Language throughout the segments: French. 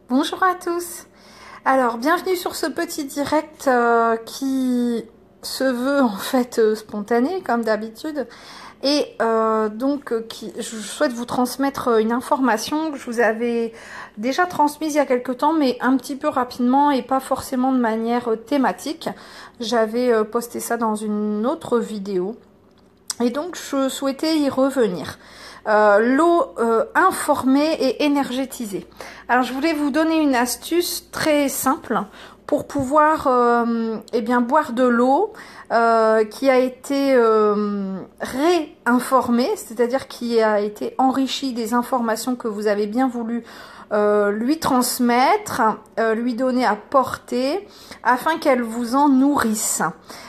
Bonjour à tous. Alors, bienvenue sur ce petit direct qui se veut en fait spontané comme d'habitude et je souhaite vous transmettre une information que je vous avais déjà transmise il y a quelque temps, mais un petit peu rapidement et pas forcément de manière thématique. J'avais posté ça dans une autre vidéo et donc je souhaitais y revenir. L'eau informée et énergétisée. Alors je voulais vous donner une astuce très simple pour pouvoir boire de l'eau qui a été réinformée, c'est-à-dire qui a été enrichie des informations que vous avez bien voulu lui transmettre, lui donner à porter, afin qu'elle vous en nourrisse.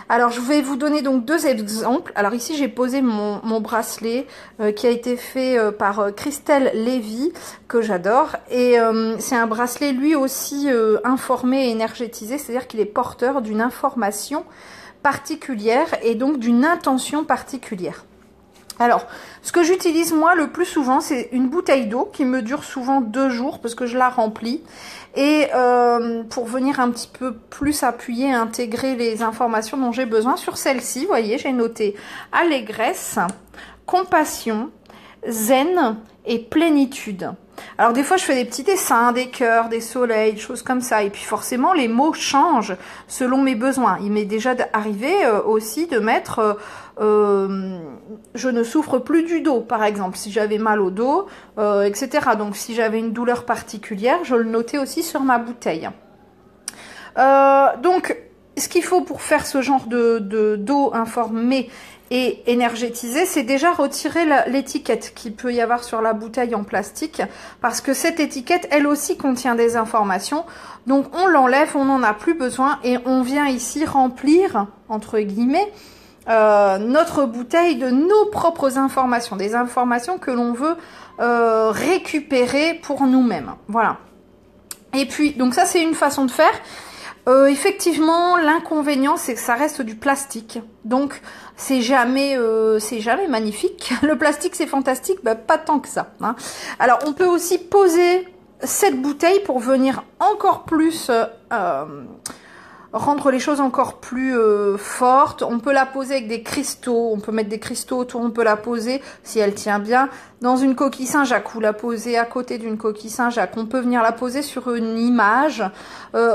Alors je vais vous donner donc deux exemples. Alors ici j'ai posé mon bracelet qui a été fait par Christelle Lévy, que j'adore, et c'est un bracelet lui aussi informé et énergétisé, c'est-à-dire qu'il est porteur d'une information particulière et donc d'une intention particulière. Alors, ce que j'utilise moi le plus souvent, c'est une bouteille d'eau qui me dure souvent 2 jours parce que je la remplis. Et pour venir un petit peu plus appuyer, intégrer les informations dont j'ai besoin sur celle-ci, vous voyez, j'ai noté allégresse, compassion, zen et plénitude. Alors des fois je fais des petits dessins, des cœurs, des soleils, des choses comme ça. Et puis forcément les mots changent selon mes besoins. Il m'est déjà arrivé aussi de mettre je ne souffre plus du dos, par exemple, si j'avais mal au dos, etc. Donc si j'avais une douleur particulière, je le notais aussi sur ma bouteille. Donc ce qu'il faut pour faire ce genre d'eau informée et énergétisée, c'est déjà retirer l'étiquette qu'il peut y avoir sur la bouteille en plastique, parce que cette étiquette, elle aussi contient des informations. Donc on l'enlève, on n'en a plus besoin et on vient ici remplir, entre guillemets, notre bouteille de nos propres informations, des informations que l'on veut récupérer pour nous-mêmes. Voilà. Et puis, donc ça c'est une façon de faire. Effectivement, l'inconvénient, c'est que ça reste du plastique. Donc, c'est jamais magnifique. Le plastique, c'est fantastique, bah, pas tant que ça. Hein. Alors, on peut aussi poser cette bouteille pour venir encore plus rendre les choses encore plus fortes. On peut la poser avec des cristaux, on peut mettre des cristaux autour, on peut la poser, si elle tient bien, dans une coquille Saint-Jacques ou la poser à côté d'une coquille Saint-Jacques. On peut venir la poser sur une image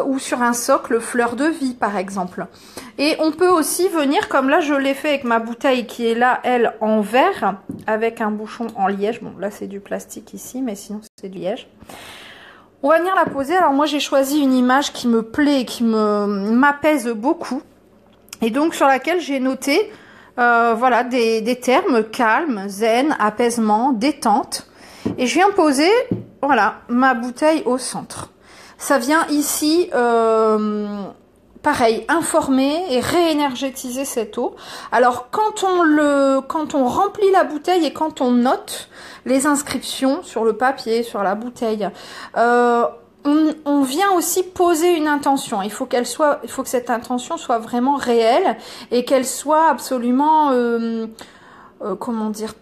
ou sur un socle fleur de vie, par exemple. Et on peut aussi venir, comme là je l'ai fait avec ma bouteille qui est là, elle, en verre, avec un bouchon en liège. Bon, là c'est du plastique ici, mais sinon c'est du liège. On va venir la poser. Alors moi j'ai choisi une image qui me plaît et qui m'apaise beaucoup. Et donc sur laquelle j'ai noté voilà, des termes calme, zen, apaisement, détente. Et je viens poser voilà, ma bouteille au centre. Ça vient ici pareil, informer et réénergétiser cette eau. Alors quand on remplit la bouteille et quand on note les inscriptions sur le papier, sur la bouteille, on vient aussi poser une intention. Il faut que cette intention soit vraiment réelle et qu'elle soit absolument comment dire,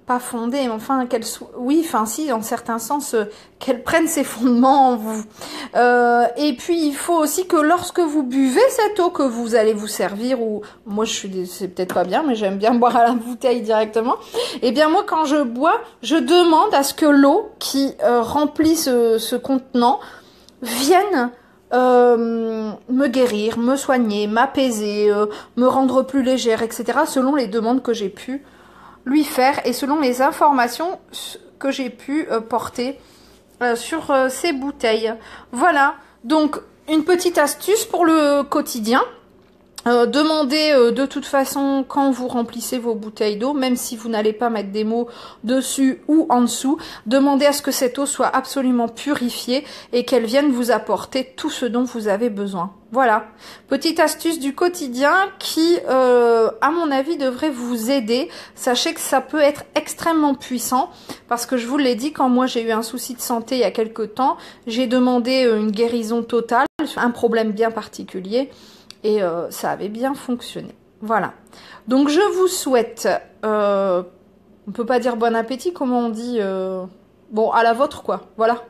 pas fondée, mais enfin qu'elle soit, oui, enfin si, en certain sens, qu'elle prenne ses fondements en vous. Et puis il faut aussi que lorsque vous buvez cette eau que vous allez vous servir, ou moi c'est peut-être pas bien, mais j'aime bien boire à la bouteille directement. Et bien moi quand je bois, je demande à ce que l'eau qui remplit ce contenant vienne me guérir, me soigner, m'apaiser, me rendre plus légère, etc. selon les demandes que j'ai pu lui faire et selon les informations que j'ai pu porter sur ces bouteilles. Voilà, donc une petite astuce pour le quotidien. Demandez de toute façon quand vous remplissez vos bouteilles d'eau, même si vous n'allez pas mettre des mots dessus ou en dessous, demandez à ce que cette eau soit absolument purifiée et qu'elle vienne vous apporter tout ce dont vous avez besoin. Voilà, petite astuce du quotidien qui, à mon avis, devrait vous aider. Sachez que ça peut être extrêmement puissant parce que je vous l'ai dit, quand moi j'ai eu un souci de santé il y a quelque temps, j'ai demandé une guérison totale, un problème bien particulier. Et ça avait bien fonctionné. Voilà. Donc je vous souhaite, on peut pas dire bon appétit, comment on dit Bon, à la vôtre, quoi. Voilà.